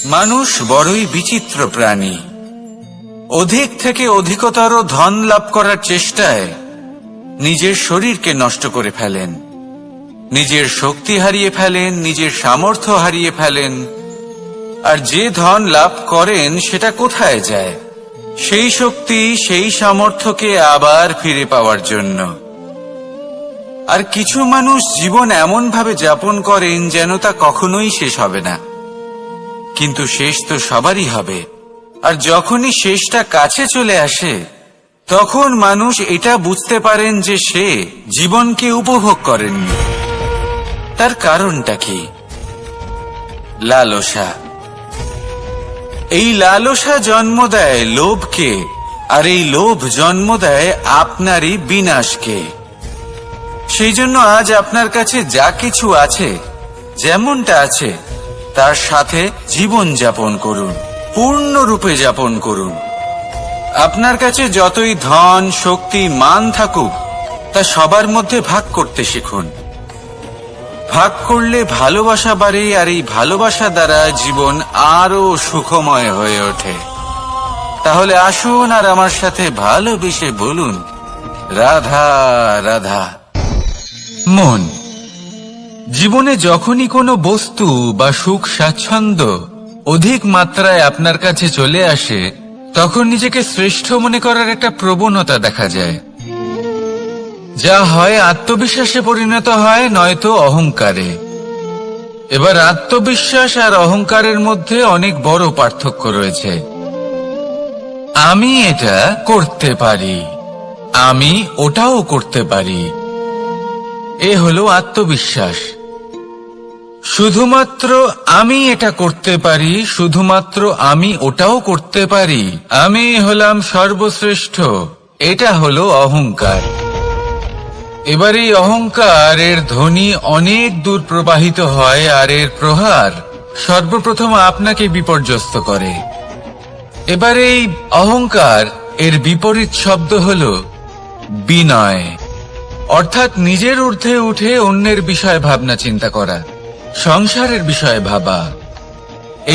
মানুষ বড়ই বিচিত্র প্রাণী। অধিক থেকে অধিকতর ধন লাভ করার চেষ্টায় নিজের শরীরকে নষ্ট করে ফেলেন, নিজের শক্তি হারিয়ে ফেলেন, নিজের সামর্থ্য হারিয়ে ফেলেন। আর যে ধন লাভ করেন সেটা কোথায় যায়? সেই শক্তি, সেই সামর্থ্যকে আবার ফিরে পাওয়ার জন্য। আর কিছু মানুষ জীবন এমন ভাবে যাপন করেন যেন তা কখনোই শেষ হবে না, কিন্তু শেষ তো সবারই হবে। আর যখনই শেষটা কাছে চলে আসে তখন মানুষ এটা বুঝতে পারেন যে সে জীবনকে উপভোগ করেননি। তার কারণটা কি? লালসা। এই লালসা জন্ম দেয় লোভকে, আর এই লোভ জন্ম দেয় আপনারই বিনাশকে। সেই জন্য আজ আপনার কাছে যা কিছু আছে, যেমনটা আছে, তার সাথে জীবন যাপন করুন, পূর্ণরূপে যাপন করুন। আপনার কাছে যতই ধন, শক্তি, মান থাকুক, তা সবার মধ্যে ভাগ করতে শিখুন। ভাগ করলে ভালোবাসা বাড়ে, আর এই ভালোবাসা দ্বারা জীবন আরো সুখময় হয়ে ওঠে। তাহলে আসুন আর আমার সাথে ভালোবেসে বলুন, রাধা রাধা। মন। জীবনে যখনই কোনো বস্তু বা সুখ স্বাচ্ছন্দ্য অধিক মাত্রায় আপনার কাছে চলে আসে, তখন নিজেকে শ্রেষ্ঠ মনে করার একটা প্রবণতা দেখা যায়, যা হয় আত্মবিশ্বাসে পরিণত হয়, নয়তো অহংকারে। এবার আত্মবিশ্বাস আর অহংকারের মধ্যে অনেক বড় পার্থক্য রয়েছে। আমি এটা করতে পারি, আমি ওটাও করতে পারি, এ হলো আত্মবিশ্বাস। শুধুমাত্র আমি এটা করতে পারি, শুধুমাত্র আমি ওটাও করতে পারি, আমি হলাম সর্বশ্রেষ্ঠ, এটা হলো অহংকার। এবার এই অহংকারের ধ্বনি অনেক দূর প্রবাহিত হয়, আর এর প্রহার সর্বপ্রথম আপনাকে বিপর্যস্ত করে। এবার এই অহংকার এর বিপরীত শব্দ হলো বিনয়, অর্থাৎ নিজের ঊর্ধ্বে উঠে অন্যের বিষয়ে ভাবনা চিন্তা করা, সংসারের বিষয়ে ভাবা।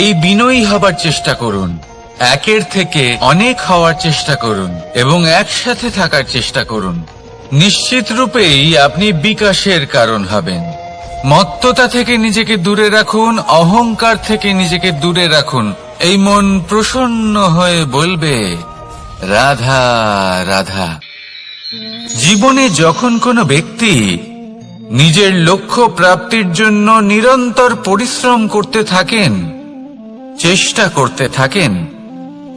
এই বিনয়ী হবার চেষ্টা করুন, একের থেকে অনেক হওয়ার চেষ্টা করুন এবং একসাথে থাকার চেষ্টা করুন। নিশ্চিত রূপেই আপনি বিকাশের কারণ হবেন। মত্ততা থেকে নিজেকে দূরে রাখুন, অহংকার থেকে নিজেকে দূরে রাখুন। এই মন প্রসন্ন হয়ে বলবে, রাধা রাধা। জীবনে যখন কোনো ব্যক্তি নিজের লক্ষ্য প্রাপ্তির জন্য নিরন্তর পরিশ্রম করতে থাকেন, চেষ্টা করতে থাকেন,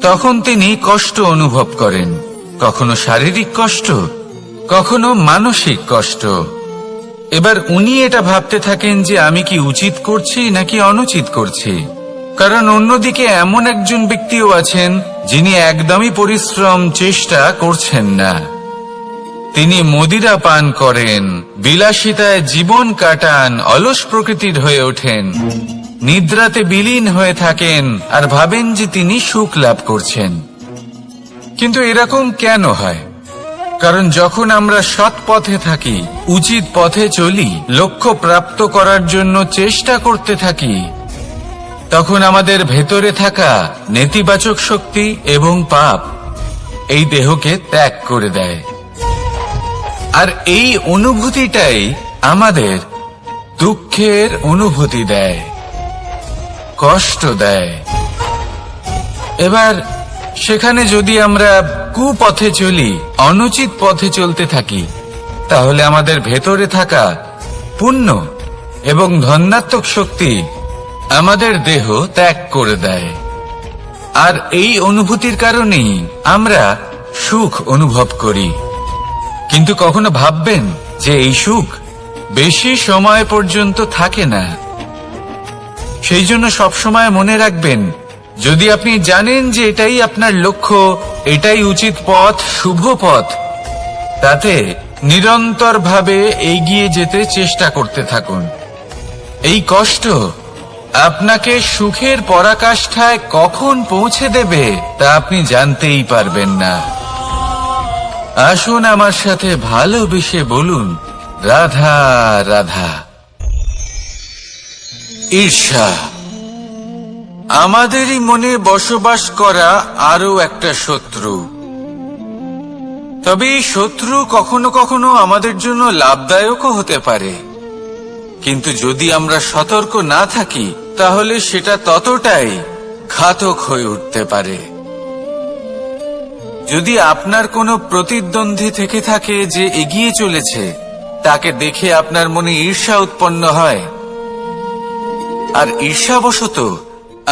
তখন তিনি কষ্ট অনুভব করেন। কখনো শারীরিক কষ্ট, কখনো মানসিক কষ্ট। এবার উনি এটা ভাবতে থাকেন যে আমি কি উচিত করছি নাকি অনুচিত করছি। কারণ অন্যদিকে এমন একজন ব্যক্তিও আছেন যিনি একদমই পরিশ্রম, চেষ্টা করছেন না। তিনি মদিরা পান করেন, বিলাসিতায় জীবন কাটান, অলস প্রকৃতির হয়ে ওঠেন, নিদ্রাতে বিলীন হয়ে থাকেন আর ভাবেন যে তিনি সুখ লাভ করছেন। কিন্তু এরকম কেন হয়? কারণ যখন আমরা সৎ পথে থাকি, উচিত পথে চলি, লক্ষ্য প্রাপ্ত করার জন্য চেষ্টা করতে থাকি, তখন আমাদের ভেতরে থাকা নেতিবাচক শক্তি এবং পাপ এই দেহকে ত্যাগ করে দেয়। আর এই অনুভূতিটাই আমাদের দুঃখের অনুভূতি দেয়, কষ্ট দেয়। এবার সেখানে যদি আমরা কুপথে চলি, অনুচিত পথে চলতে থাকি, তাহলে আমাদের ভেতরে থাকা পুণ্য এবং ধনাত্মক শক্তি আমাদের দেহ ত্যাগ করে দেয়। আর এই অনুভূতির কারণেই আমরা সুখ অনুভব করি। কিন্তু কখনো ভাববেন যে এই সুখ বেশি সময় পর্যন্ত থাকে না। সেই জন্য সবসময় মনে রাখবেন, যদি আপনি জানেন যে এটাই আপনার লক্ষ্য, এটাই উচিত পথ, শুভ পথ, তাতে নিরন্তরভাবে এগিয়ে যেতে চেষ্টা করতে থাকুন। এই কষ্ট আপনাকে সুখের পরাকাষ্ঠায় কখন পৌঁছে দেবে তা আপনি জানতেই পারবেন না। আসুন আমার সাথে ভালোবেসে বলুন, রাধা রাধা। ঈর্ষা। আমাদেরই মনে বসবাস করা আরো একটা শত্রু। তবে এই শত্রু কখনো কখনো আমাদের জন্য লাভদায়কও হতে পারে, কিন্তু যদি আমরা সতর্ক না থাকি তাহলে সেটা ততটাই ঘাতক হয়ে উঠতে পারে। যদি আপনার কোনো প্রতিদ্বন্দ্বী থেকে থাকে যে এগিয়ে চলেছে, তাকে দেখে আপনার মনে ঈর্ষা উৎপন্ন হয়, আর ঈর্ষাবশত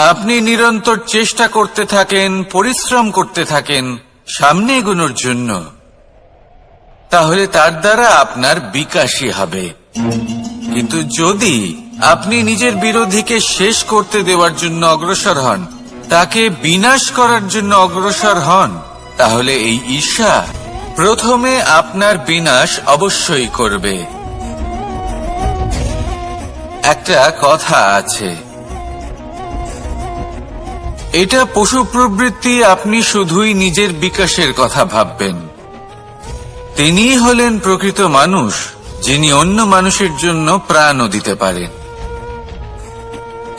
আপনি নিরন্তর চেষ্টা করতে থাকেন, পরিশ্রম করতে থাকেন সামনে এগোনোর জন্য, তাহলে তার দ্বারা আপনার বিকাশই হবে। কিন্তু যদি আপনি নিজের বিরোধীকে শেষ করতে দেওয়ার জন্য অগ্রসর হন, তাকে বিনাশ করার জন্য অগ্রসর হন, তাহলে এই ঈর্ষা প্রথমে আপনার বিনাশ অবশ্যই করবে। একটা কথা আছে, এটা পশু প্রবৃত্তি, আপনি শুধুই নিজের বিকাশের কথা ভাববেন। তিনিই হলেন প্রকৃত মানুষ, যিনি অন্য মানুষের জন্য প্রাণও দিতে পারেন।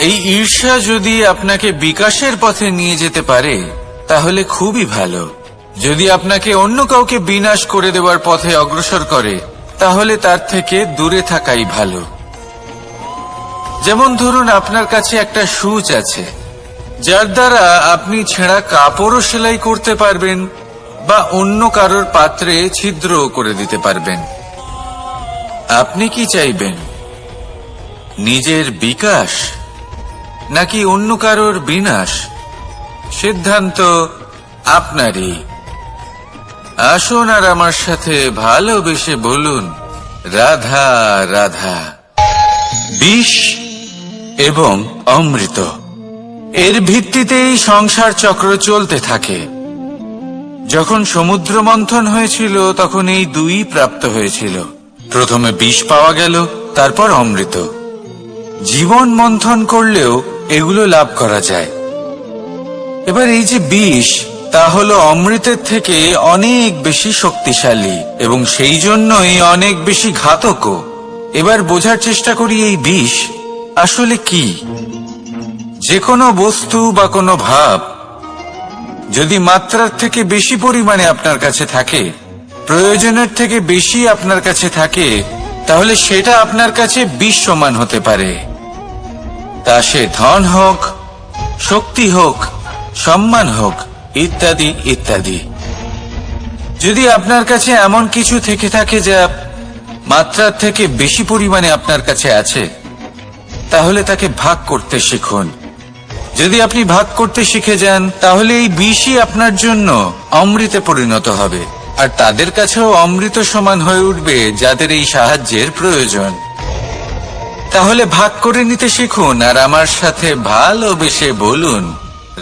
এই ঈর্ষা যদি আপনাকে বিকাশের পথে নিয়ে যেতে পারে তাহলে খুবই ভালো। যদি আপনাকে অন্য কাউকে বিনাশ করে দেওয়ার পথে অগ্রসর করে তাহলে তার থেকে দূরে থাকাই ভালো। যেমন ধরুন, আপনার কাছে একটা সূচ আছে যার দ্বারা আপনি ছেঁড়া কাপড়ও সেলাই করতে পারবেন বা অন্য কারোর পাত্রে ছিদ্রও করে দিতে পারবেন। আপনি কি চাইবেন, নিজের বিকাশ নাকি অন্য কারোর বিনাশ? সিদ্ধান্ত আপনারই। আসুন আর আমার সাথে ভালোবেসে বলুন, রাধা রাধা। বিষ এবং অমৃত, এর ভিত্তিতেই সংসার চক্র চলতে থাকে। যখন সমুদ্র মন্থন হয়েছিল তখন এই দুই প্রাপ্ত হয়েছিল। প্রথমে বিষ পাওয়া গেল, তারপর অমৃত। জীবন মন্থন করলেও এগুলো লাভ করা যায়। এবার এই যে বিষ, তা হলো অমৃতের থেকে অনেক বেশি শক্তিশালী এবং সেই জন্যই অনেক বেশি ঘাতকও। এবার বোঝার চেষ্টা করি এই বিষ আসলে কি। যে কোনো বস্তু বা কোনো ভাব যদি মাত্রার থেকে বেশি পরিমাণে আপনার কাছে থাকে, প্রয়োজনের থেকে বেশি আপনার কাছে থাকে, তাহলে সেটা আপনার কাছে বিষ সমান হতে পারে। তা সে ধন হোক, শক্তি হোক, সম্মান হোক, ইত্যাদি ইত্যাদি। যদি আপনার কাছে এমন কিছু থেকে থাকে যা মাত্রার থেকে বেশি পরিমাণে আপনার কাছে আছে, তাহলে তাকে ভাগ করতে শিখুন। যদি আপনি ভাগ করতে শিখে যান তাহলে এই বিষই আপনার জন্য অমৃতে পরিণত হবে, আর তাদের কাছেও অমৃত সমান হয়ে উঠবে যাদের এই সাহায্যের প্রয়োজন। তাহলে ভাগ করে নিতে শিখুন আর আমার সাথে ভালোবেসে বলুন,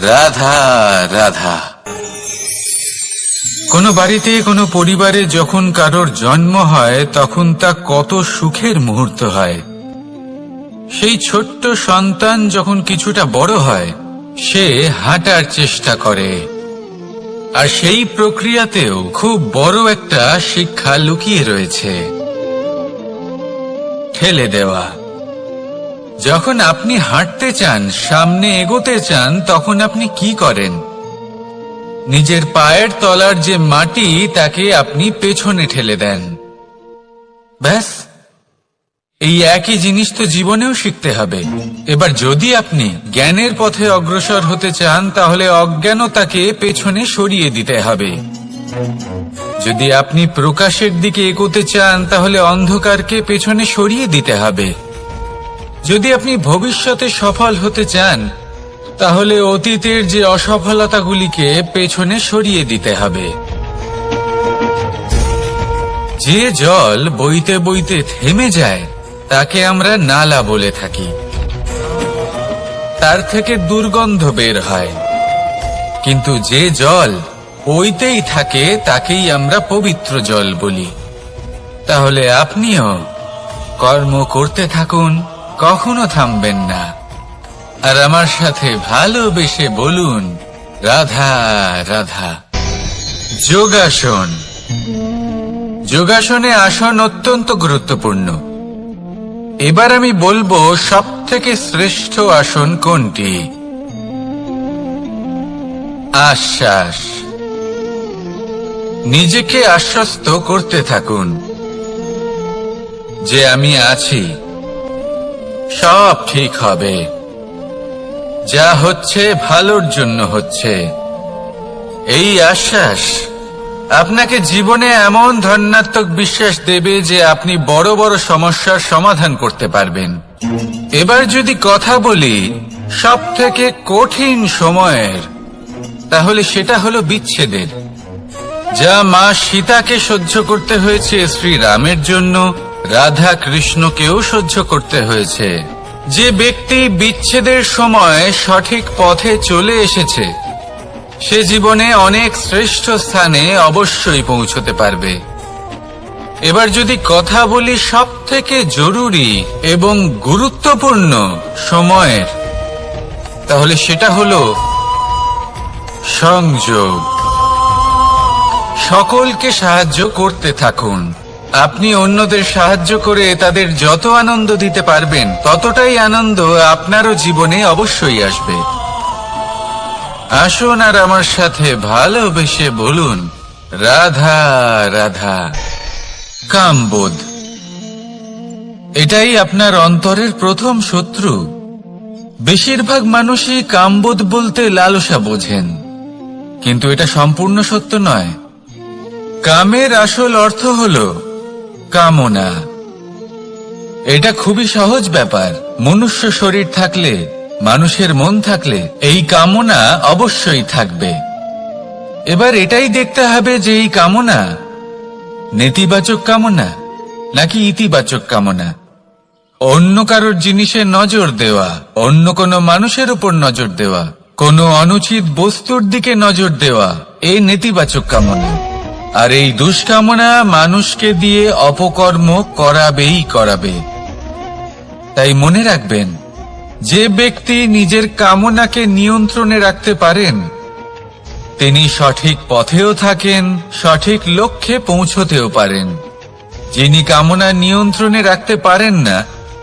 রাধা রাধা। কোনো বাড়িতে, কোনো পরিবারে যখন কারোর জন্ম হয় তখন তা কত সুখের মুহূর্ত হয়। সেই ছোট্ট সন্তান যখন কিছুটা বড় হয়, সে হাঁটার চেষ্টা করে, আর সেই প্রক্রিয়াতেও খুব বড় একটা শিক্ষা লুকিয়ে রয়েছে, ঠেলে দেওয়া। যখন আপনি হাঁটতে চান, সামনে এগোতে চান, তখন আপনি কি করেন? নিজের পায়ের তলার যে মাটি তাকে আপনি পেছনে ঠেলে দেন। ব্যাস, এই একই জিনিস তো জীবনেও শিখতে হবে। এবার যদি আপনি জ্ঞানের পথে অগ্রসর হতে চান তাহলে অজ্ঞানতাকে পেছনে সরিয়ে দিতে হবে। যদি আপনি প্রকাশের দিকে এগোতে চান তাহলে অন্ধকারকে পেছনে সরিয়ে দিতে হবে। যদি আপনি ভবিষ্যতে সফল হতে চান তাহলে অতীতের যে অসফলতাগুলিকে পেছনে সরিয়ে দিতে হবে। যে জল বইতে বইতে থেমে যায় তাকে আমরা নালা বলে থাকি। তার থেকে দুর্গন্ধ বের হয়, কিন্তু যে জল বইতেই থাকে তাকেই আমরা পবিত্র জল বলি। তাহলে আপনিও কর্ম করতে থাকুন, কখনো থামবেন না, আর আমার সাথে ভালোবেসে বলুন, রাধা রাধা। যোগাসন। যোগাসনে আসন অত্যন্ত গুরুত্বপূর্ণ। এবার আমি বলবো সবথেকে শ্রেষ্ঠ আসন কোনটি। আশ্বাস। নিজেকে আশ্বস্ত করতে থাকুন যে আমি আছি, সব ঠিক হবে, যা হচ্ছে ভালোর জন্য হচ্ছে। এই আশ্বাস আপনাকে জীবনে এমন ধনাত্মক বিশ্বাস দেবে যে আপনি বড় বড় সমস্যার সমাধান করতে পারবেন। এবার যদি কথা বলি সবথেকে কঠিন সময়ের, তাহলে সেটা হলো বিচ্ছেদের, যা মা সীতাকে সহ্য করতে হয়েছে শ্রীরামের জন্য, রাধা কৃষ্ণকেও সহ্য করতে হয়েছে। যে ব্যক্তি বিচ্ছেদের সময় সঠিক পথে চলে এসেছে সে জীবনে অনেক শ্রেষ্ঠ স্থানে অবশ্যই পৌঁছতে পারবে। এবার যদি কথা বলি সবথেকে জরুরি এবং গুরুত্বপূর্ণ সময়ের, তাহলে সেটা হলো সংযোগ। সকলকে সাহায্য করতে থাকুন। আপনি অন্যদের সাহায্য করে তাদের যত আনন্দ দিতে পারবেন ততটাই আনন্দ আপনারও জীবনে অবশ্যই আসবে। আসুন আর আমার সাথে ভালোবেসে বলুন রাধা রাধা। কামবোধ, এটাই আপনার অন্তরের প্রথম শত্রু। বেশিরভাগ মানুষই কামবোধ বলতে লালসা বোঝেন, কিন্তু এটা সম্পূর্ণ সত্য নয়। কামের আসল অর্থ হলো কামনা। এটা খুবই সহজ ব্যাপার। মনুষ্য শরীর থাকলে, মানুষের মন থাকলে এই কামনা অবশ্যই থাকবে। এবার এটাই দেখতে হবে যে এই কামনা নেতিবাচক কামনা নাকি ইতিবাচক কামনা। অন্য কারোর জিনিসে নজর দেওয়া, অন্য কোনো মানুষের উপর নজর দেওয়া, কোনো অনুচিত বস্তুর দিকে নজর দেওয়া, এই নেতিবাচক কামনা। আর এই দুষ্কামনা মানুষকে দিয়ে অপকর্ম করাবেই করাবে। তাই মনে রাখবেন, যে ব্যক্তি নিজের কামনাকে নিয়ন্ত্রণে রাখতে পারেন তিনি সঠিক পথেও থাকেন, সঠিক লক্ষ্যে পৌঁছতেও পারেন। যিনি কামনা নিয়ন্ত্রণে রাখতে পারেন না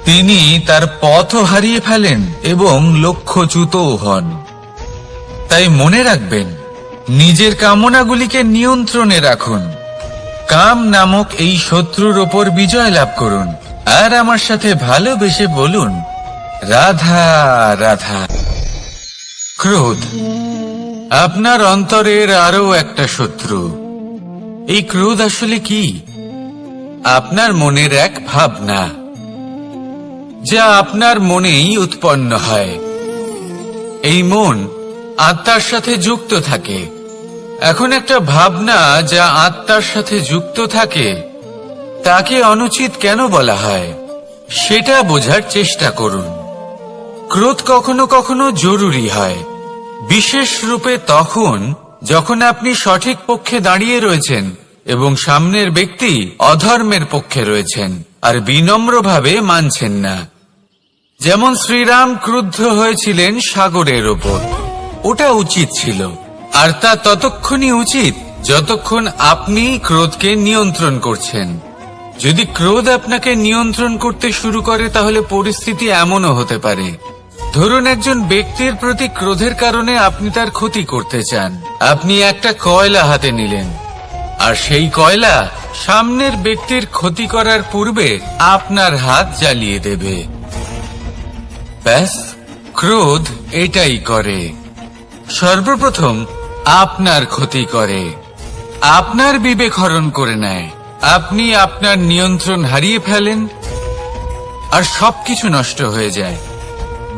তিনি তার পথও হারিয়ে ফেলেন এবং লক্ষ্যচ্যুতও হন। তাই মনে রাখবেন, নিজের কামনাগুলিকে নিয়ন্ত্রণে রাখুন। কাম নামক এই শত্রুর ওপর বিজয় লাভ করুন আর আমার সাথে ভালোবেসে বলুন রাধা রাধা। ক্রোধ, আপনার অন্তরের আরো একটা শত্রু। এই ক্রোধ আসলে কি? আপনার মনের এক ভাবনা, যা আপনার মনেই উৎপন্ন হয়। এই মন আত্মার সাথে যুক্ত থাকে। এখন একটা ভাবনা যা আত্মার সাথে যুক্ত থাকে তাকে অনুচিত কেন বলা হয় সেটা বোঝার চেষ্টা করুন। ক্রোধ কখনো কখনো জরুরি হয়, বিশেষ রূপে তখন যখন আপনি সঠিক পক্ষে দাঁড়িয়ে রয়েছেন এবং সামনের ব্যক্তি অধর্মের পক্ষে রয়েছেন আর বিনম্রভাবে মানছেন না। যেমন শ্রীরাম ক্রুদ্ধ হয়েছিলেন সাগরের ওপর। ওটা উচিত ছিল, আর তা ততক্ষণই উচিত যতক্ষণ আপনি ক্রোধকে নিয়ন্ত্রণ করছেন। যদি ক্রোধ আপনাকে নিয়ন্ত্রণ করতে শুরু করে তাহলে পরিস্থিতি এমনও হতে পারে, ধরুন একজন ব্যক্তির প্রতি ক্রোধের কারণে আপনি তার ক্ষতি করতে চান। আপনি একটা কয়লা হাতে নিলেন আর সেই কয়লা সামনের ব্যক্তির ক্ষতি করার পূর্বে আপনার হাত জ্বালিয়ে দেবে। ব্যাস, ক্রোধ এটাই করে। সর্বপ্রথম আপনার ক্ষতি করে, আপনার বিবেক হরণ করে নেয়। আপনি আপনার নিয়ন্ত্রণ হারিয়ে ফেলেন আর সবকিছু নষ্ট হয়ে যায়।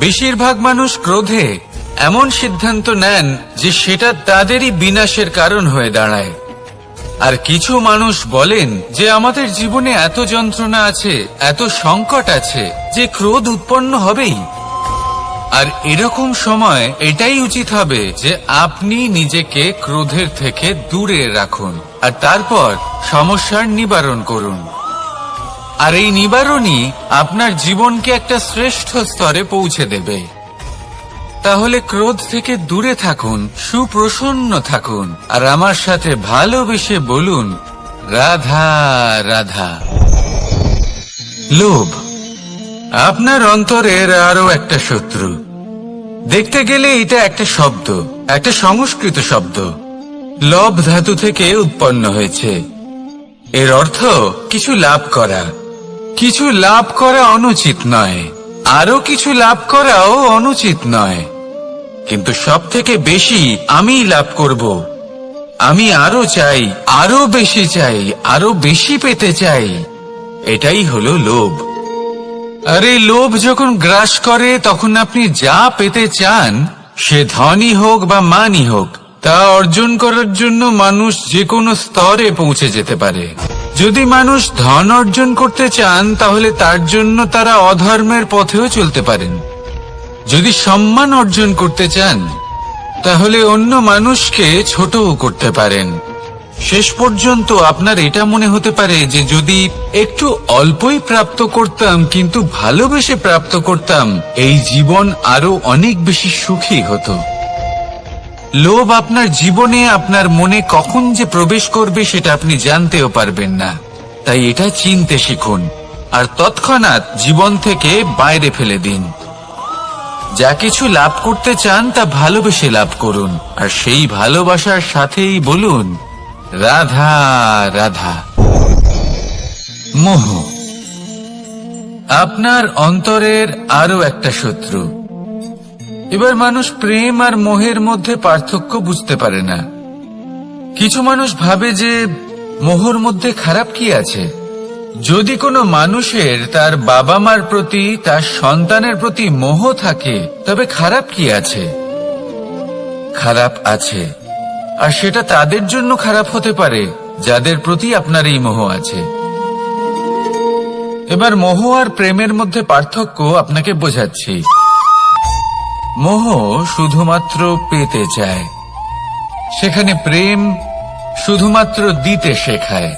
বেশিরভাগ মানুষ ক্রোধে এমন সিদ্ধান্ত নেন যে সেটা তাদেরই বিনাশের কারণ হয়ে দাঁড়ায়। আর কিছু মানুষ বলেন যে আমাদের জীবনে এত যন্ত্রণা আছে, এত সংকট আছে যে ক্রোধ উৎপন্ন হবেই। আর এরকম সময় এটাই উচিত হবে যে আপনি নিজেকে ক্রোধের থেকে দূরে রাখুন আর তারপর সমস্যার নিবারণ করুন। আর এই নিবারণই আপনার জীবনকে একটা শ্রেষ্ঠ স্তরে পৌঁছে দেবে। তাহলে ক্রোধ থেকে দূরে থাকুন, সুপ্রসন্ন থাকুন আর আমার সাথে ভালোবেসে বলুন রাধা রাধা। লোভ, আপনার অন্তরের আরো একটা শত্রু। দেখতে গেলে এটা একটা শব্দ, একটা সংস্কৃত শব্দ, লব ধাতু থেকে উৎপন্ন হয়েছে। এর অর্থ কিছু লাভ করা। কিছু লাভ করা অনুচিত নয়, আরো কিছু লাভ করাও অনুচিত নয়, কিন্তু সব থেকে বেশি আমি লাভ করব। আমি আরো চাই, আরো বেশি চাই, আরো বেশি পেতে চাই। এটাই হলো লোভ। আর এই লোভ যখন গ্রাস করে, তখন আপনি যা পেতে চান, সে ধনই হোক বা মানই হোক, তা অর্জন করার জন্য মানুষ যে কোনো স্তরে পৌঁছে যেতে পারে। যদি মানুষ ধন অর্জন করতে চান, তাহলে তার জন্য তারা অধর্মের পথেও চলতে পারেন। যদি সম্মান অর্জন করতে চান, তাহলে অন্য মানুষকে ছোটও করতে পারেন। শেষ পর্যন্ত আপনার এটা মনে হতে পারে যে যদি একটু অল্পই প্রাপ্ত করতাম, কিন্তু ভালোবেসে প্রাপ্ত করতাম, এই জীবন আরো অনেক বেশি সুখী হতো। লোভ আপনার জীবনে, আপনার মনে কখন যে প্রবেশ করবে সেটা আপনি জানতেও পারবেন না। তাই এটা চিনতে শিখুন, আর তৎক্ষণাৎ জীবন থেকে বাইরে ফেলে দিন। যা কিছু লাভ করতে চান তা ভালোবেসে লাভ করুন, আর সেই ভালোবাসার সাথেই বলুন রাধা রাধা। মোহ আপনার অন্তরের আরো একটা শত্রু। এবার মানুষ প্রেম আর মোহের মধ্যে পার্থক্য বুঝতে পারে না। কিছু মানুষ ভাবে যে মোহর মধ্যে খারাপ কি আছে। যদি কোনো মানুষের তার বাবা মার প্রতি, তার সন্তানের প্রতি মোহ থাকে, তবে খারাপ কি আছে? খারাপ আছে, আর সেটা তাদের জন্য খারাপ হতে পারে যাদের প্রতি আপনার এই মোহ আছে। এবার মোহ আর প্রেমের মধ্যে পার্থক্য আপনাকে বোঝাচ্ছি। মোহ শুধুমাত্র পেতে চায়, সেখানে প্রেম শুধুমাত্র দিতে শেখায়।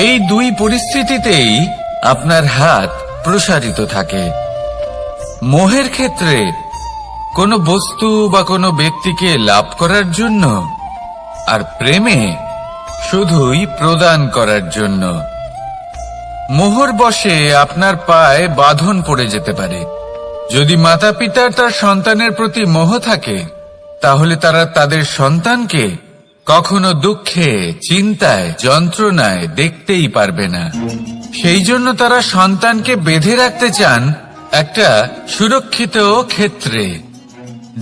এই দুই পরিস্থিতিতেই আপনার হাত প্রসারিত থাকে। মোহের ক্ষেত্রে কোনো বস্তু বা কোনো ব্যক্তিকে লাভ করার জন্য, আর প্রেমে শুধুই প্রদান করার জন্য। মোহর বশে আপনার পায়ে বাঁধন পড়ে যেতে পারে। যদি মাতা পিতার তার সন্তানের প্রতি মোহ থাকে, তাহলে তারা তাদের সন্তানকে কখনো দুঃখে, চিন্তায়, যন্ত্রণায় দেখতেই পারবে না। সেই জন্য তারা সন্তানকে বেঁধে রাখতে চান একটা সুরক্ষিত ক্ষেত্রে,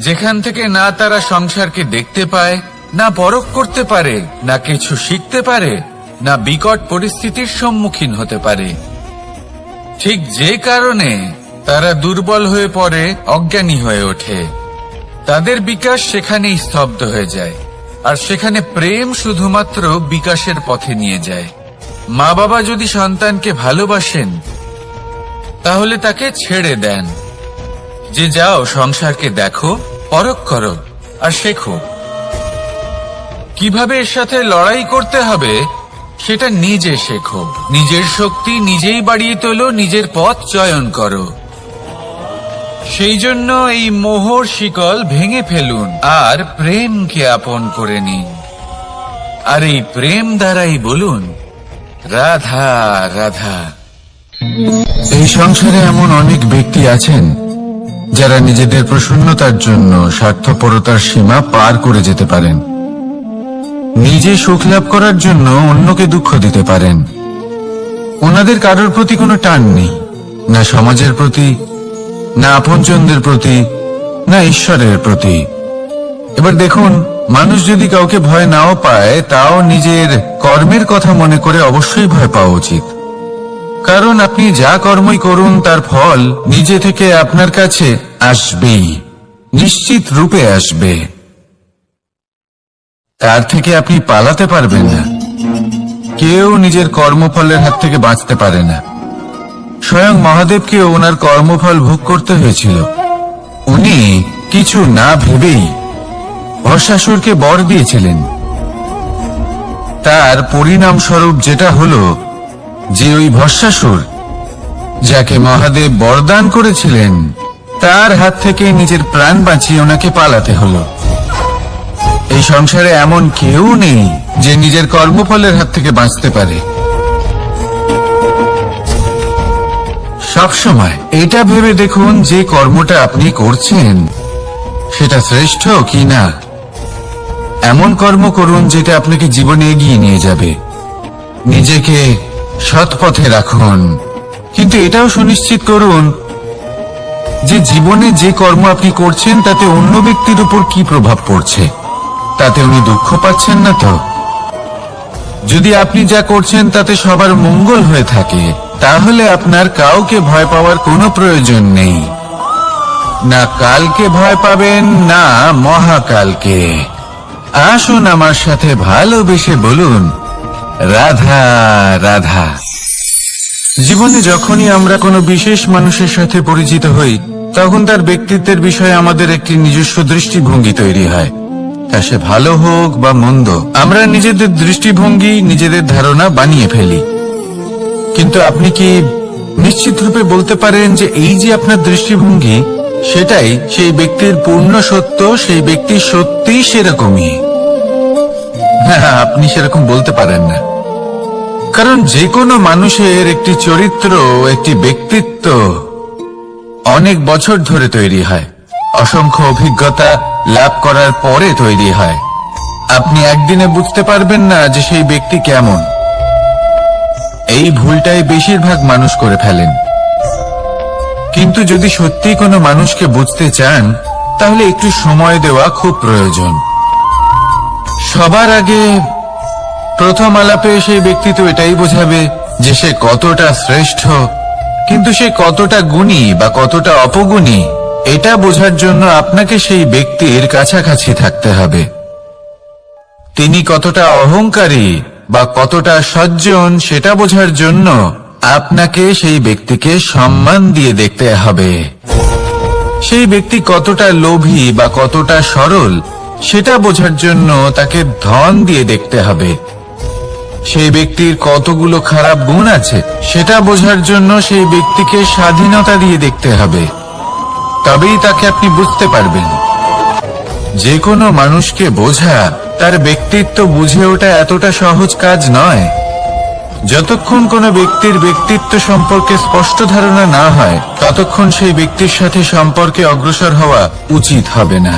যেখান থেকে না তারা সংসারকে দেখতে পায়, না পরখ করতে পারে, না কিছু শিখতে পারে, না বিকট পরিস্থিতির সম্মুখীন হতে পারে। ঠিক যে কারণে তারা দুর্বল হয়ে পড়ে, অজ্ঞানী হয়ে ওঠে। তাদের বিকাশ সেখানেই স্তব্ধ হয়ে যায়, আর সেখানে প্রেম শুধুমাত্র বিকাশের পথে নিয়ে যায়। মা বাবা যদি সন্তানকে ভালোবাসেন, তাহলে তাকে ছেড়ে দেন যে যাও সংসারকে দেখো, পরখ করো আর শেখো। কিভাবে এর সাথে লড়াই করতে হবে সেটা নিজে শেখো। নিজের শক্তি নিজেই বাড়িয়ে তোলো, নিজের পথ চয়ন করো। সেই জন্য এই মোহর শিকল ভেঙে ফেলুন আর প্রেমকে আপন করে নিন। আর এই প্রেম দ্বারাই বলুন রাধা রাধা। এই সংসারে এমন অনেক ব্যক্তি আছেন যারা নিজেদের প্রসন্নতার জন্য স্বার্থপরতার সীমা পার করে যেতে পারেন। নিজে সুখ লাভ করার জন্য অন্যকে দুঃখ দিতে পারেন। ওনাদের কারোর প্রতি কোনো টান নেই, না সমাজের প্রতি, না আপনজনদের প্রতি, না ঈশ্বরের প্রতি। এবার দেখুন, মানুষ যদি কাউকে ভয় নাও পায়, তাও নিজের কর্মের কথা মনে করে অবশ্যই ভয় পাওয়া উচিত। কারণ আপনি যা কর্মই করুন, তার ফল নিজে থেকে আপনার কাছে আসবেই, নিশ্চিত রূপে আসবে। তার থেকে আপনি পালাতে পারবেন না। কেউ নিজের কর্মফলের হাত থেকে বাঁচতে পারে না। স্বয়ং মহাদেবকেও ওনার কর্মফল ভোগ করতে হয়েছিল। উনি কিছু না ভেবেই ভস্মাসুরকে বর দিয়েছিলেন। তার পরিণাম স্বরূপ যেটা হলো যে ওই ভস্মাসুর, যাকে মহাদেব বরদান করেছিলেন, তার হাত থেকে নিজের প্রাণ বাঁচিয়ে ওনাকে পালাতে হলো। এই সংসারে এমন কেউ নেই যে নিজের কর্মফলের হাত থেকে বাঁচতে পারে। সবসময় এটা ভেবে দেখুন যে কর্মটা আপনি করছেন সেটা শ্রেষ্ঠ কি না। এমন কর্ম করুন যেটা আপনাকে জীবনে এগিয়ে নিয়ে যাবে। নিজেকে সৎ পথে রাখুন, কিন্তু এটাও সুনিশ্চিত করুন যে জীবনে যে কর্ম আপনি করছেন তাতে অন্য ব্যক্তির উপর কি প্রভাব পড়ছে, তাতে উনি দুঃখ পাচ্ছেন না তো। যদি আপনি যা করছেন তাতে সবার মঙ্গল হয়ে থাকে, তাহলে আপনার কাউকে ভয় পাওয়ার কোনো প্রয়োজন নেই। না কালকে ভয় পাবেন, না মহাকালকে। আসুন আমার সাথে ভালোবেসে বলুন, রাধা রাধা। জীবনে যখনই আমরা কোনো বিশেষ মানুষের সাথে পরিচিত হই, তখন তার ব্যক্তিত্বের বিষয়ে আমাদের একটি নিজস্ব দৃষ্টিভঙ্গি তৈরি হয়। তা সে ভালো হোক বা মন্দ, আমরা নিজেদের দৃষ্টিভঙ্গি, নিজেদের ধারণা বানিয়ে ফেলি। কিন্তু আপনি কি নিশ্চিত রূপে বলতে পারেন যে এই যে আপনার দৃষ্টিভঙ্গি, সেটাই সেই ব্যক্তির পূর্ণ সত্য, সেই ব্যক্তি সত্যিই সেরকমই? হ্যাঁ, আপনি সেরকম বলতে পারেন না। কারণ যে কোনো মানুষের একটি চরিত্র, একটি ব্যক্তিত্ব অনেক বছর ধরে তৈরি হয়, অসংখ্য অভিজ্ঞতা লাভ করার পরে তৈরি হয়। আপনি একদিনে বুঝতে পারবেন না যে সেই ব্যক্তি কেমন। এই ভুলটাই বেশিরভাগ মানুষ করে ফেলেন। কিন্তু যদি সত্যি কোনো মানুষকে বুঝতে চান, তাহলে একটু সময় দেওয়া খুব প্রয়োজন। সবার আগে প্রথম আলাপে সেই ব্যক্তি তো এটাই বোঝাবে যে সে কতটা শ্রেষ্ঠ, কিন্তু সে কতটা গুণী বা কতটা অপগুণী, এটা বোঝার জন্য আপনাকে সেই ব্যক্তির কাছাকাছি থাকতে হবে। তিনি কতটা অহংকারী বা কতটা সজ্জন, সেটা বোঝার জন্য আপনাকে সেই ব্যক্তিকে সম্মান দিয়ে দেখতে হবে। সেই ব্যক্তি কতটা লোভী বা কতটা সরল, সেটা বোঝার জন্য তাকে ধন দিয়ে দেখতে হবে। সেই ব্যক্তির কতগুলো খারাপ গুণ আছে, সেটা বোঝার জন্য সেই ব্যক্তিকে স্বাধীনতা দিয়ে দেখতে হবে। তবেই তাকে আপনি বুঝতে পারবেন। যে কোনো মানুষকে বোঝা, তার ব্যক্তিত্ব বুঝে ওঠা এতটা সহজ কাজ নয়। যতক্ষণ কোনো ব্যক্তির ব্যক্তিত্ব সম্পর্কে স্পষ্ট ধারণা না হয়, ততক্ষণ সেই ব্যক্তির সাথে সম্পর্কে অগ্রসর হওয়া উচিত হবে না।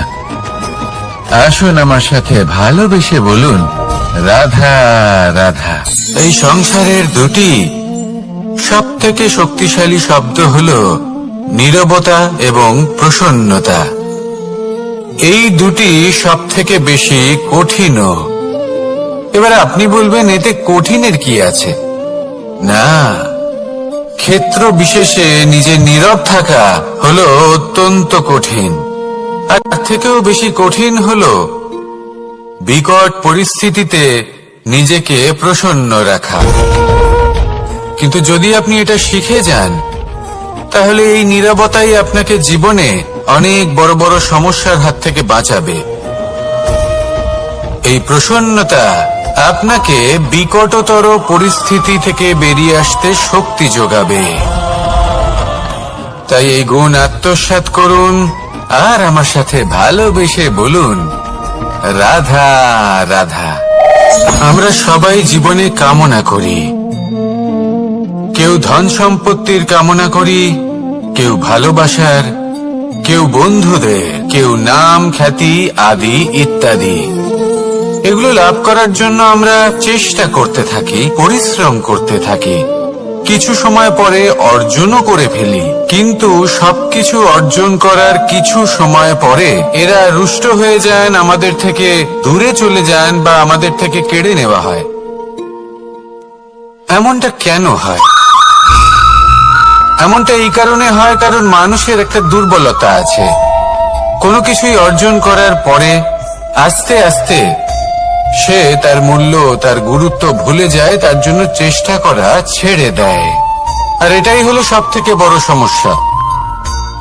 আসুন আমার সাথে ভালোবেসে বলুন, রাধা রাধা। এই সংসারের দুটি সবথেকে শক্তিশালী শব্দ হলো নীরবতা এবং প্রসন্নতা। এই দুটি সবথেকে বেশি কঠিনও। এবার আপনি বলবেন, এতে কঠিনের কি আছে? না, ক্ষেত্র বিশেষে নিজে নীরব থাকা হলো অত্যন্ত কঠিন। আর তার থেকেও বেশি কঠিন হলো বিকট পরিস্থিতিতে নিজেকে প্রসন্ন রাখা। কিন্তু যদি আপনি এটা শিখে যান, তাহলে এই নীরবতাই আপনাকে জীবনে অনেক বড় বড় সমস্যার হাত থেকে বাঁচাবে। এই প্রসন্নতা আপনাকে বিকটতর পরিস্থিতি থেকে বেরিয়ে আসতে শক্তি যোগাবে। তাই এই গুণ আত্মসাৎ করুন আর আমার সাথে ভালোবেসে বলুন, রাধা রাধা। আমরা সবাই জীবনে কামনা করি। কেউ ধন সম্পত্তির কামনা করি, কেউ ভালোবাসার, কেউ বন্ধুদের, কেউ নাম খ্যাতি আদি ইত্যাদি। এগুলো লাভ করার জন্য আমরা চেষ্টা করতে থাকি, পরিশ্রম করতে থাকি। কিছু সময় পরে অর্জনও করে ফেলি, কিন্তু সবকিছু অর্জন করার কিছু সময় পরে এরা রুষ্ট হয়ে যান, আমাদের থেকে দূরে চলে যান বা আমাদের থেকে কেড়ে নেওয়া হয়। এমনটা কেন হয়? এমনটা এই কারণে হয় কারণ মানুষের একটা দুর্বলতা আছে। কোনো কিছুই অর্জন করার পরে আস্তে আস্তে সে তার মূল্য, তার গুরুত্ব ভুলে যায়, তার জন্য চেষ্টা করা ছেড়ে দেয়। আর এটাই হলো সবথেকে বড় সমস্যা।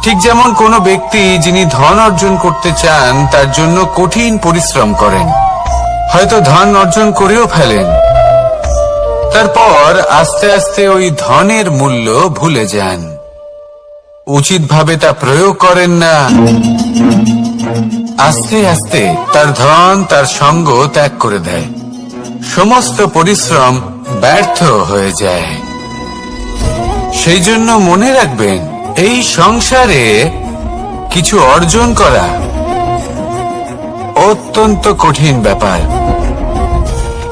ঠিক যেমন কোনো ব্যক্তি যিনি ধন অর্জন করতে চান, তার জন্য কঠিন পরিশ্রম করেন, হয়তো ধন অর্জন করেও ফেলেন, তারপর আস্তে আস্তে ওই ধনের মূল্য ভুলে যান, উচিতভাবে তা প্রয়োগ করেন না। আস্তে আস্তে তার ধন, তার সঙ্গ ত্যাগ করে দেয়, সমস্ত পরিশ্রম ব্যর্থ হয়ে যায়। সেই জন্য মনে রাখবেন, এই সংসারে কিছু অর্জন করা অত্যন্ত কঠিন ব্যাপার,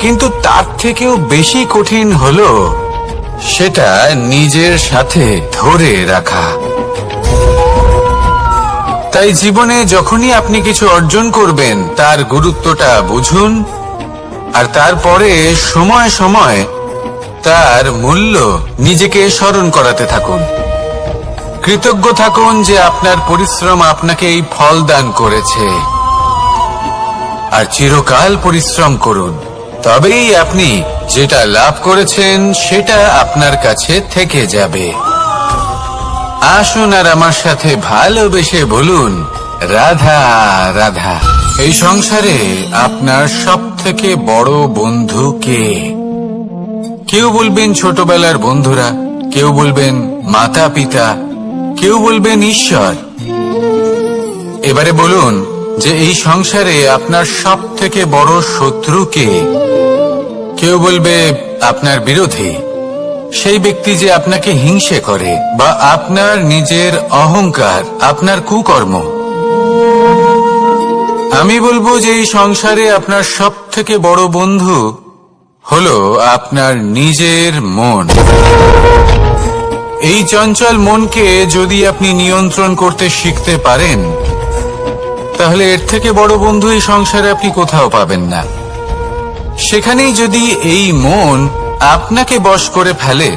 কিন্তু তার থেকেও বেশি কঠিন হলো সেটা নিজের সাথে ধরে রাখা। তাই জীবনে যখনই আপনি কিছু অর্জন করবেন তার গুরুত্বটা বুঝুন, আর তারপরে সময় সময় তার মূল্য নিজেকে স্মরণ করাতে থাকুন। কৃতজ্ঞ থাকুন যে আপনার পরিশ্রম আপনাকে এই ফল দান করেছে, আর চিরকাল পরিশ্রম করুন। তবেই আপনি যেটা লাভ করেছেন সেটা আপনার কাছে থেকে যাবে। আসুন আর আমার সাথে ভালোবেসে বলুন, রাধা রাধা। এই সংসারে আপনার সবথেকে বড় বন্ধু কে? কেউ বলবেন ছোটবেলার বন্ধুরা, কেউ বলবেন মাতা পিতা, কেউ বলবেন ঈশ্বর। এবারে বলুন যে এই সংসারে আপনার সবথেকে বড় শত্রু কে? কেউ বলবে আপনার বিরোধী, সেই ব্যক্তি যে আপনাকে হিংসে করে, বা আপনার নিজের অহংকার, আপনার কুকর্ম। আমি বলবো যে এই সংসারে আপনার সবথেকে বড় বন্ধু হলো আপনার নিজের মন। এই চঞ্চল মনকে যদি আপনি নিয়ন্ত্রণ করতে শিখতে পারেন, তাহলে এর থেকে বড় বন্ধু এই সংসারে আপনি কোথাও পাবেন না। সেখানেই যদি এই মন আপনাকে বশ করে ফেলে,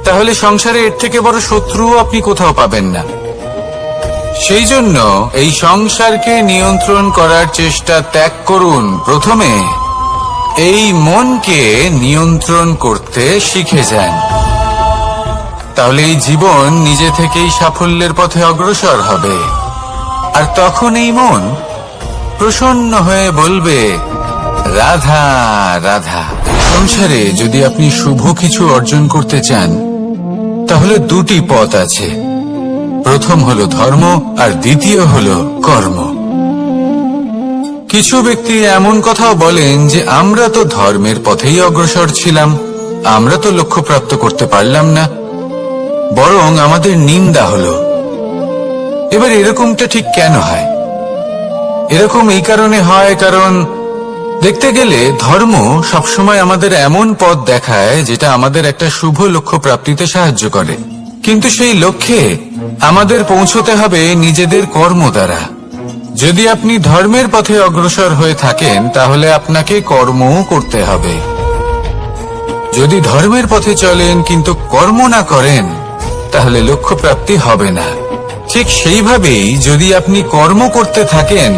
তাহলে সংসারে এর থেকে বড় শত্রুও আপনি কোথাও পাবেন না। সেই জন্য এই সংসারকে নিয়ন্ত্রণ করার চেষ্টা ত্যাগ করুন। প্রথমে এই মনকে নিয়ন্ত্রণ করতে শিখে যান, তাহলে এই জীবন নিজে থেকেই সাফল্যের পথে অগ্রসর হবে। আর তখন এই মন প্রসন্ন হয়ে বলবে, রাধা রাধা। সংসারে যদি আপনি শুভ কিছু অর্জন করতে চান, তাহলে দুটি পথ আছে। প্রথম হলো ধর্ম, আর দ্বিতীয় হলো কর্ম। কিছু ব্যক্তি এমন কথাও বলেন যে আমরা তো ধর্মের পথেই অগ্রসর ছিলাম, আমরা তো লক্ষ্য প্রাপ্ত করতে পারলাম না, বরং আমাদের নিন্দা হলো। এবার এরকমটা ঠিক কেন হয়? এরকম এই কারণে হয়, কারণ দেখতে গেলে ধর্ম সবসময় আমাদের এমন পথ দেখায় যেটা আমাদের একটা শুভ লক্ষ্য প্রাপ্তিতে সাহায্য করে, কিন্তু সেই লক্ষ্যে আমাদের পৌঁছতে হবে নিজেদের কর্ম দ্বারা। যদি আপনি ধর্মের পথে অগ্রসর হয়ে থাকেন, তাহলে আপনাকে কর্মও করতে হবে। যদি ধর্মের পথে চলেন কিন্তু কর্ম না করেন, তাহলে লক্ষ্য প্রাপ্তি হবে না। ঠিক সেইভাবেই যদি আপনি কর্ম করতে থাকেন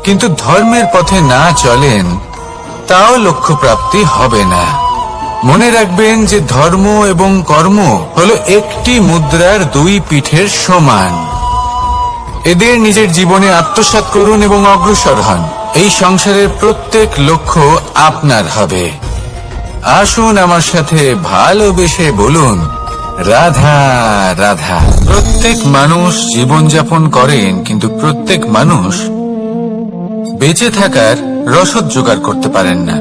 কিন্তু ধর্মের পথে না চলেন, তাও লক্ষ্য প্রাপ্তি হবে না। মনে রাখবেন যে ধর্ম এবং কর্ম হলো একটি মুদ্রার দুই পিঠের সমান। এদের নিজের জীবনে আত্মসাৎ করুন এবং অগ্রসর হন। এই সংসারের প্রত্যেক লক্ষ্য আপনার হবে। আসুন আমার সাথে ভালোবেসে বলুন, রাধা রাধা। প্রত্যেক মানুষ জীবনযাপন করেন, কিন্তু প্রত্যেক মানুষ বেঁচে থাকার রসদ জোগাড় করতে পারেন না।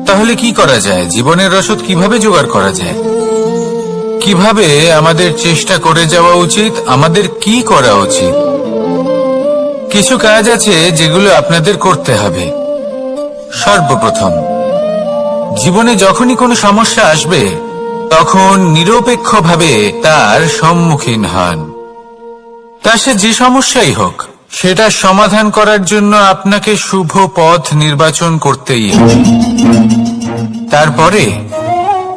তাহলে কি করা যায়? জীবনের রসদ কিভাবে জোগাড় করা যায়? কিভাবে আমাদের চেষ্টা করে যাওয়া উচিত? আমাদের কি করা উচিত? কিছু কাজ আছে যেগুলো আপনাদের করতে হবে। সর্বপ্রথম, জীবনে যখনই কোনো সমস্যা আসবে, তখন নিরপেক্ষভাবে তার সম্মুখীন হন। তা সে যে সমস্যাই হোক, সেটা সমাধান করার জন্য আপনাকে শুভ পথ নির্বাচন করতেই হবে। তারপরে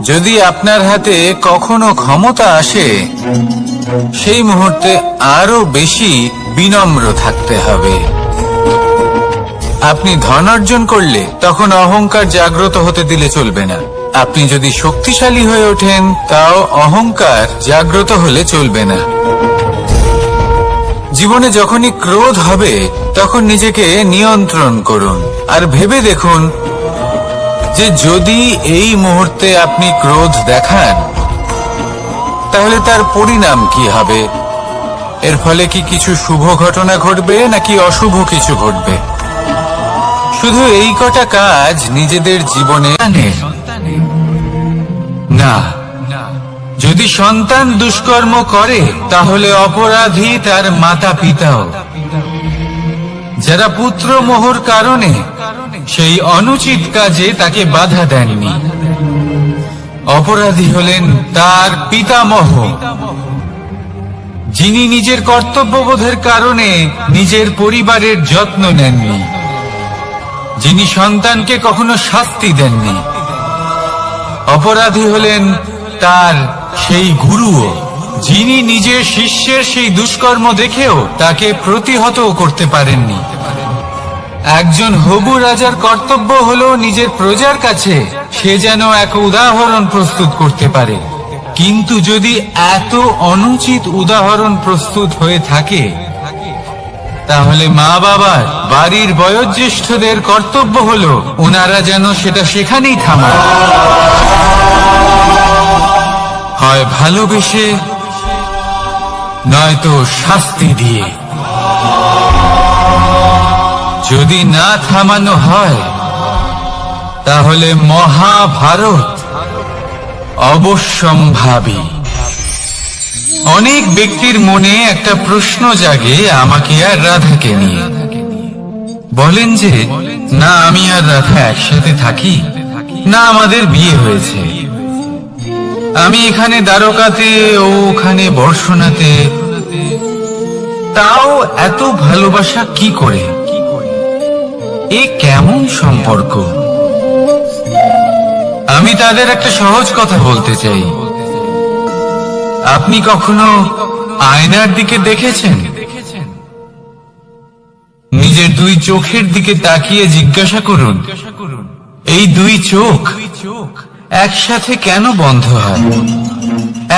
যদি আপনার হাতে কখনো ক্ষমতা আসে, সেই মুহূর্তে আরো বেশি বিনম্র থাকতে হবে। আপনি ধন অর্জন করলে তখন অহংকার জাগ্রত হতে দিলে চলবে না। আপনি যদি শক্তিশালী হয়ে ওঠেন, তাও অহংকার জাগ্রত হলে চলবে না। জীবনে যখনই ক্রোধ হবে, তখন নিজেকে নিয়ন্ত্রণ করুন, আর ভেবে দেখুন যে যদি এই মুহূর্তে আপনি ক্রোধ দেখান, তাহলে তার পরিণাম কি হবে? এর ফলে কি কিছু শুভ ঘটনা ঘটবে নাকি অশুভ কিছু ঘটবে? শুধু এই কটা কাজ নিজেদের জীবনে না। যদি সন্তান দুষ্কর্ম করে, তাহলে অপরাধী তার মাতা পিতাও। যারা পুত্র মোহর কারণে সেই অনুচিত কাজে তাকে বাধা দেননি। অপরাধী হলেন তার পিতামহ, যিনি নিজের কর্তব্যবোধের কারণে নিজের পরিবারের যত্ন নেননি, যিনি সন্তানকে কখনো শাস্তি দেননি। অপরাধী হলেন তার সেই গুরুও, যিনি নিজের শিষ্যের সেই দুষ্কর্ম দেখেও তাকে প্রতিহত করতে পারেননি। একজন হবু রাজার কর্তব্য হলো নিজের প্রজার কাছে সে যেন এক উদাহরণ প্রস্তুত করতে পারে। কিন্তু যদি এত অনুচিত উদাহরণ প্রস্তুত হয়ে থাকে, তাহলে মা বাবার, বাড়ির বয়োজ্যেষ্ঠদের কর্তব্য হলো ওনারা যেন সেটা সেখানেই থামায়, হয় ভালোবেসে নয়তো শাস্তি দিয়ে। যদি না থামানো হয়, তাহলে মহাভারত অবশ্যম্ভাবী। অনেক ব্যক্তির মনে একটা প্রশ্ন জাগে আমাকে আর রাধাকে নিয়ে। বলেন যে না আমি আর রাধা একসাথে থাকি, না আমাদের বিয়ে হয়েছে, আমি এখানে দ্বারকাতে ও ওখানে বর্ষণাতে, তাও এত ভালোবাসা কি করে? এ কেমন সম্পর্ক? আমি তাদের একটা সহজ কথা বলতে চাই। আপনি কখনো আয়নার দিকে দেখেছেন? নিজের দুই চোখের দিকে তাকিয়ে জিজ্ঞাসা করুন, এই দুই চোখ একসাথে কেন বন্ধ হয়?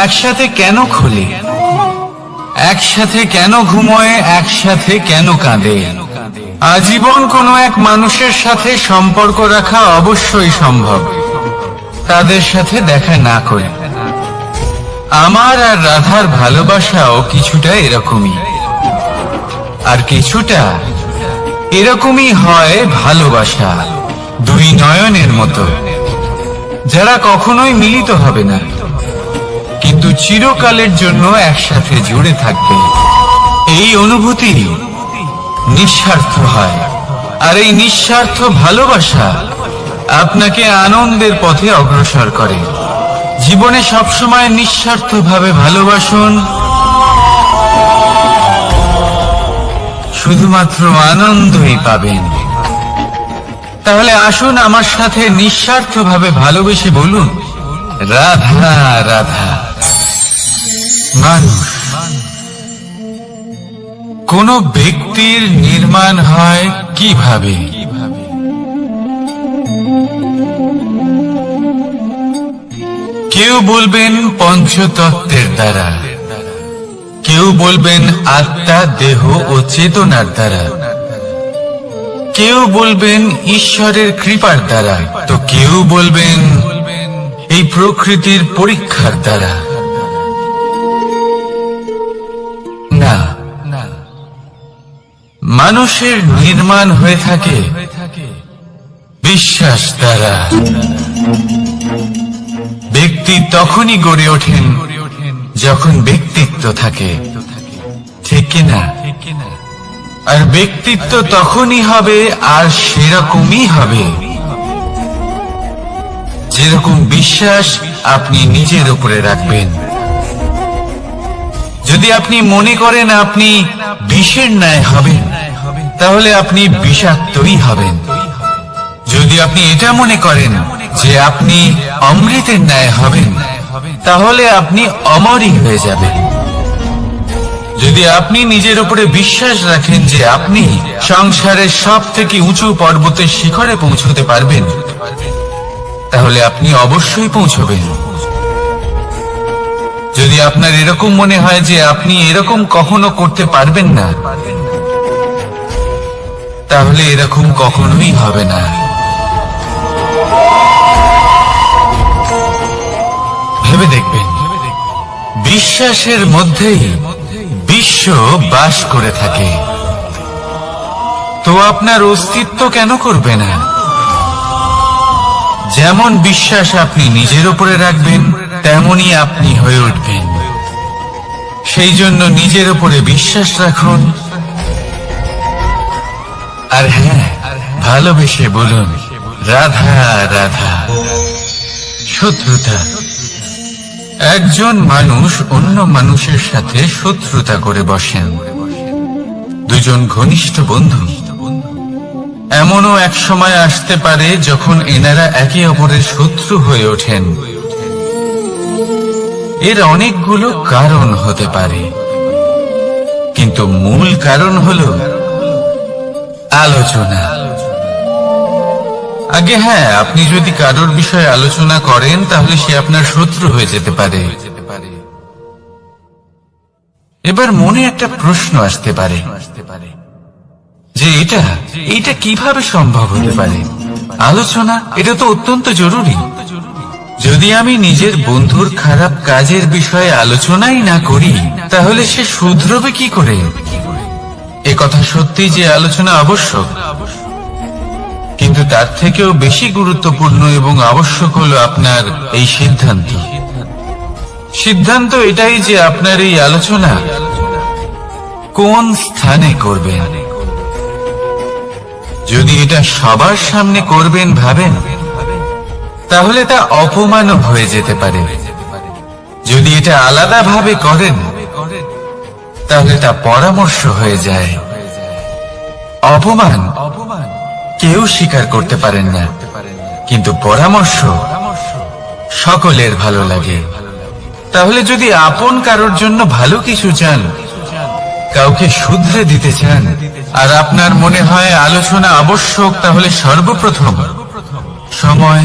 একসাথে কেন খোলে? একসাথে কেন ঘুমোয়? একসাথে কেন কাঁদে? আজীবন কোনো এক মানুষের সাথে সম্পর্ক রাখা অবশ্যই সম্ভব, তাদের সাথে দেখা না করে। আমার আর রাধার ভালোবাসাও কিছুটা এরকমই, আর কিছুটা এরকমই হয় ভালোবাসা দুই নয়নের মতো, যারা কখনোই মিলিত হবে না, কিন্তু চিরকালের জন্য একসাথে জুড়ে থাকবে। এই অনুভূতি নিঃস্বার্থ হয়, আর এই নিঃস্বার্থ ভালোবাসা আপনাকে আনন্দের পথে অগ্রসর করে। জীবনে সবসময় নিঃস্বার্থভাবে ভালোবাসুন, শুধুমাত্র আনন্দই পাবেন। তাহলে আসুন আমার সাথে নিঃস্বার্থভাবে ভালোবেসে বলুন, রাধা রাধা। মানুষ, কোন ব্যক্তির নির্মাণ হয় কিভাবে? কেউ বলবেন পঞ্চতত্ত্বের দ্বারা, কেউ বলবেন আত্মা, দেহ ও চেতনার দ্বারা, কেউ বলবেন ঈশ্বরের কৃপার দ্বারা, তো কেউ বলবেন এই প্রকৃতির পরীক্ষার দ্বারা। না, মানুষের নির্মাণ হয়ে থাকে বিশ্বাস দ্বারা। ব্যক্তি তখনই গড়ে ওঠেন যখন ব্যক্তিত্ব থাকে, ঠিক কিনা? আর ব্যক্তিত্ব তখনই হবে, আর সেরকমই হবে যেরকম বিশ্বাস আপনি নিজের উপরে রাখবেন। যদি আপনি মনে করেন আপনি বিষের ন্যায় হবেন, তাহলে আপনি বিষাক্তই হবেন। যদি আপনি এটা মনে করেন যে আপনি অমৃতের ন্যায় হবেন, তাহলে আপনি অমরই হয়ে যাবেন। যদি আপনি নিজের উপরে বিশ্বাস রাখেন যে আপনি সংসারের সব থেকে উঁচু পর্বতের শিখরে পৌঁছতে পারবেন, তাহলে আপনি অবশ্যই পৌঁছবেন। যদি আপনার এরকম মনে হয় যে আপনি এরকম কখনো করতে পারবেন না, তাহলে এরকম কখনোই হবে না। ভেবে দেখবেন, বিশ্বাসের মধ্যেই বিশ্ব বাস করে থাকে, তো আপনার অস্তিত্ব কেন করবে না? যেমন বিশ্বাস আপনি নিজের উপরে রাখবেন, তেমনি আপনি হয়ে উঠবেন। সেই জন্য নিজের উপরে বিশ্বাস রাখুন, আর হ্যাঁ, ভালোবেসে বলুন রাধা রাধা। শত্রুতা, একজন মানুষ অন্য মানুষের সাথে শত্রুতা করে বসেন। দুজন ঘনিষ্ঠ বন্ধু, এমনও এক সময় আসতে পারে যখন এনারা একে অপরের শত্রু হয়ে ওঠেন। এর অনেকগুলো কারণ হতে পারে, কিন্তু মূল কারণ হলো আলোচনা। আগে হ্যাঁ, আপনি যদি কারোর বিষয়ে আলোচনা করেন তাহলে সে আপনার শত্রু হয়ে যেতে পারে। এবার মনে একটা প্রশ্ন আসতে পারে যে এটা কিভাবে সম্ভব হতে পারে? আলোচনা, এটা তো অত্যন্ত জরুরি। যদি আমি নিজের বন্ধুর খারাপ কাজের বিষয়ে আলোচনাই না করি তাহলে সে শুধরবে কি করে? এ কথা সত্যি যে আলোচনা আবশ্যক, কিন্তু তার থেকেও বেশি গুরুত্বপূর্ণ এবং আবশ্যক হলো আপনার এই সিদ্ধান্ত এটাই যে আপনার এই আলোচনা কোন স্থানে করবেন। যদি এটা সবার সামনে করবেন ভাবেন, তাহলে তা অপমানও হয়ে যেতে পারে। যদি এটা আলাদাভাবে করেন তাহলে তা পরামর্শ হয়ে যায়। অপমান কেউ স্বীকার করতে পারেন না, কিন্তু পরামর্শ সকলের ভালো লাগে। তাহলে যদি আপন কারোর জন্য ভালো কিছু চান, কাউকে শুধরে দিতে চান, আর আপনার মনে হয় আলোচনা আবশ্যক, তাহলে সর্বপ্রথম সময়,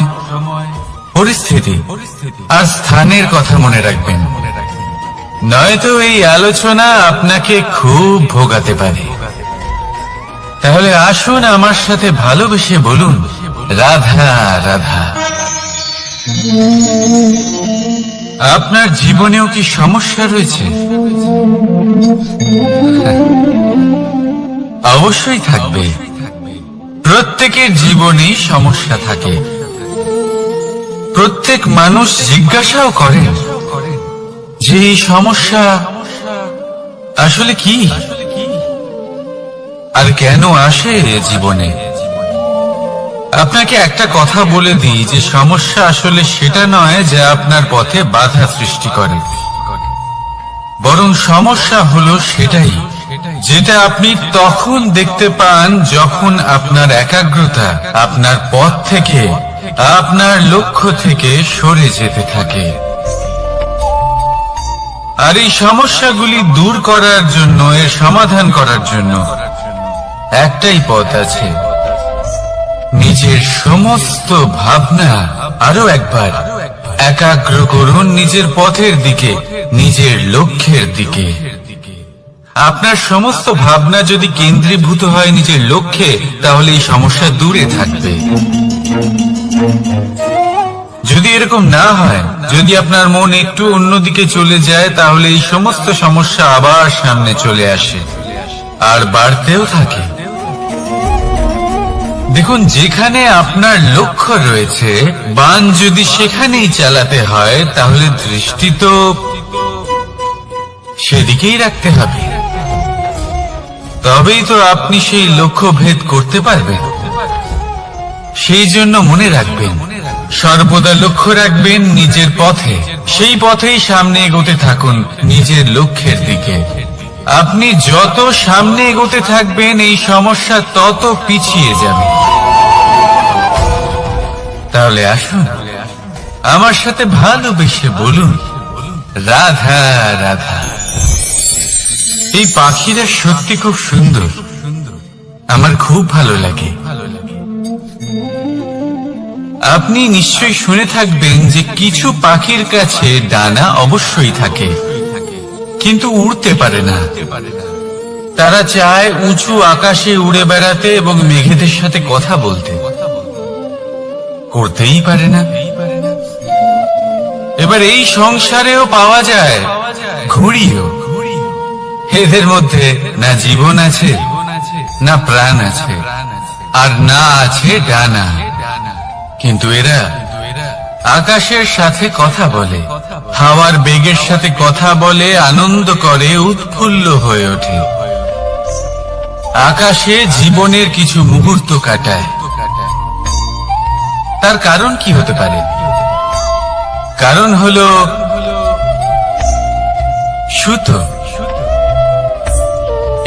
পরিস্থিতি আর স্থানের কথা মনে রাখবেন। নয়তো এই আলোচনা আপনাকে খুব ভোগাতে পারে। তাহলে আসুন আমার সাথে ভালোবেসে বলুন রাধা রাধা। আপনার জীবনেও কি সমস্যা রয়েছে? অবশ্যই থাকবে। প্রত্যেকের জীবনেই সমস্যা থাকে। প্রত্যেক মানুষ জিজ্ঞাসাও করেন যে এই সমস্যা আসলে কি আর কেন আসে জীবনে। আপনাকে একটা কথা বলে দিই যে সমস্যা আসলে সেটা নয় যা আপনার পথে বাধা সৃষ্টি করে, বরং সমস্যা হলো সেটাই যেটা আপনি তখন দেখতে পান যখন আপনার একাগ্রতা আপনার পথ থেকে, আপনার লক্ষ্য থেকে সরে যেতে থাকে। আর এই সমস্যাগুলি দূর করার জন্য, এর সমাধান করার জন্য একটাই পথ আছে। নিজের সমস্ত ভাবনা আরো একবার একাগ্র করুন নিজের পথের দিকে, নিজের লক্ষ্যের দিকে। আপনার সমস্ত ভাবনা যদি কেন্দ্রীভূত হয় নিজের লক্ষ্যে, তাহলে এই সমস্যা দূরে থাকবে। যদি এরকম না হয়, যদি আপনার মন একটু অন্যদিকে চলে যায়, তাহলে এই সমস্ত সমস্যা আবার সামনে চলে আসে আর বাড়তেও থাকে। দেখুন, যেখানে আপনার লক্ষ্য রয়েছে, বাণ যদি সেখানেই চালাতে হয়, তাহলে দৃষ্টি তো সেদিকেই রাখতে হবে। তবেই তো আপনি সেই লক্ষ্য ভেদ করতে পারবেন। সেই জন্য মনে রাখবেন, সর্বদা লক্ষ্য রাখবেন নিজের পথে, সেই পথেই সামনে এগোতে থাকুন নিজের লক্ষ্যের দিকে। আপনি যত সামনে এগোতে থাকবেন এই সমস্যা তত পিছিয়ে যাবে। তাহলে আসুন আমার সাথে ভালোবেসে বলুন রাধা রাধা। এই পাখিরা সত্যি খুব সুন্দর, আমার খুব ভালো লাগে। আপনি নিশ্চয়ই শুনে থাকবেন যে কিছু পাখির কাছে ডানা অবশ্যই থাকে, কিন্তু উড়তে পারে না। তারা চায় উঁচু আকাশে উড়ে বেড়াতে এবং মেঘেদের সাথে কথা বলতে, করতেই পারে না। এবার এই সংসারেও পাওয়া যায় ঘুড়িও। এদের মধ্যে না জীবন আছে, না প্রাণ আছে, আর না আছে ডানা, কিন্তু এরা আকাশের সাথে কথা বলে, হাওয়ার বেগের সাথে কথা বলে, আনন্দ করে, উৎফুল্ল হয়ে ওঠে। আকাশে জীবনের কিছু মুহূর্ত কাটায়। তার কারণ কি হতে পারে? কারণ হলো সুতো।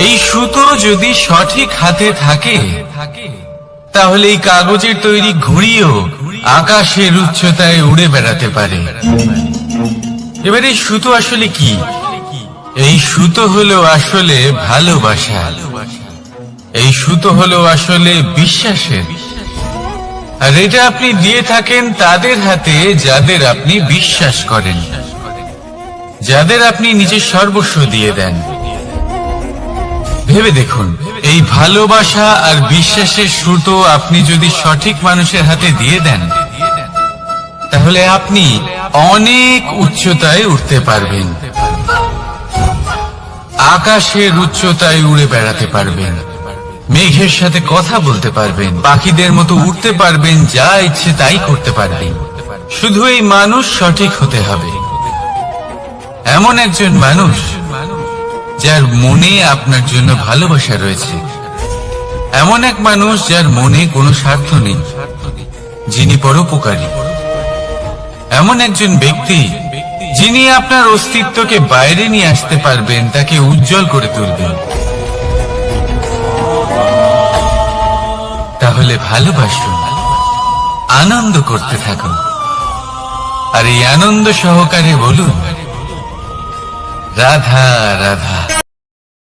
এই সুতো যদি সঠিক হাতে থাকে তাহলে এই কাগজের তৈরি ঘুড়িও আকাশের উচ্চতায় উড়ে বেড়াতে পারে। এবার এই সুতো আসলে কি? এই সুতো হলো আসলে ভালোবাসা। এই সুতো হলো আসলে বিশ্বাসের। আর এটা আপনি দিয়ে থাকেন তাদের হাতে যাদের আপনি বিশ্বাস করেন, যাদের আপনি নিজের সর্বস্ব দিয়ে দেন। ভেবে দেখুন, এই ভালোবাসা আর বিশ্বাসের সুতো আপনি যদি সঠিক মানুষের হাতে দিয়ে দেন তাহলে আপনি অনেক উচ্চতায় উঠতে পারবেন, আকাশের উচ্চতায় উড়ে বেড়াতে পারবেন, মেঘের সাথে কথা বলতে পারবেন, পাখিদের মতো উঠতে পারবেন, যা ইচ্ছে তাই করতে পারবেন। শুধু এই মানুষ সঠিক হতে হবে, এমন একজন মানুষ যার মনে আপনার জন্য ভালোবাসা রয়েছে, এমন এক মানুষ যার মনে কোনো স্বার্থ নেই, যিনি পরোপকারী, এমন একজন ব্যক্তি যিনি আপনার অস্তিত্বকে বাইরে নিয়ে আসতে পারবেন, তাকে উজ্জ্বল করে তুলবেন। তাহলে ভালোবাসুন, আনন্দ করতে থাকুন, আর এই আনন্দ সহকারে বলুন রাধা রাধা।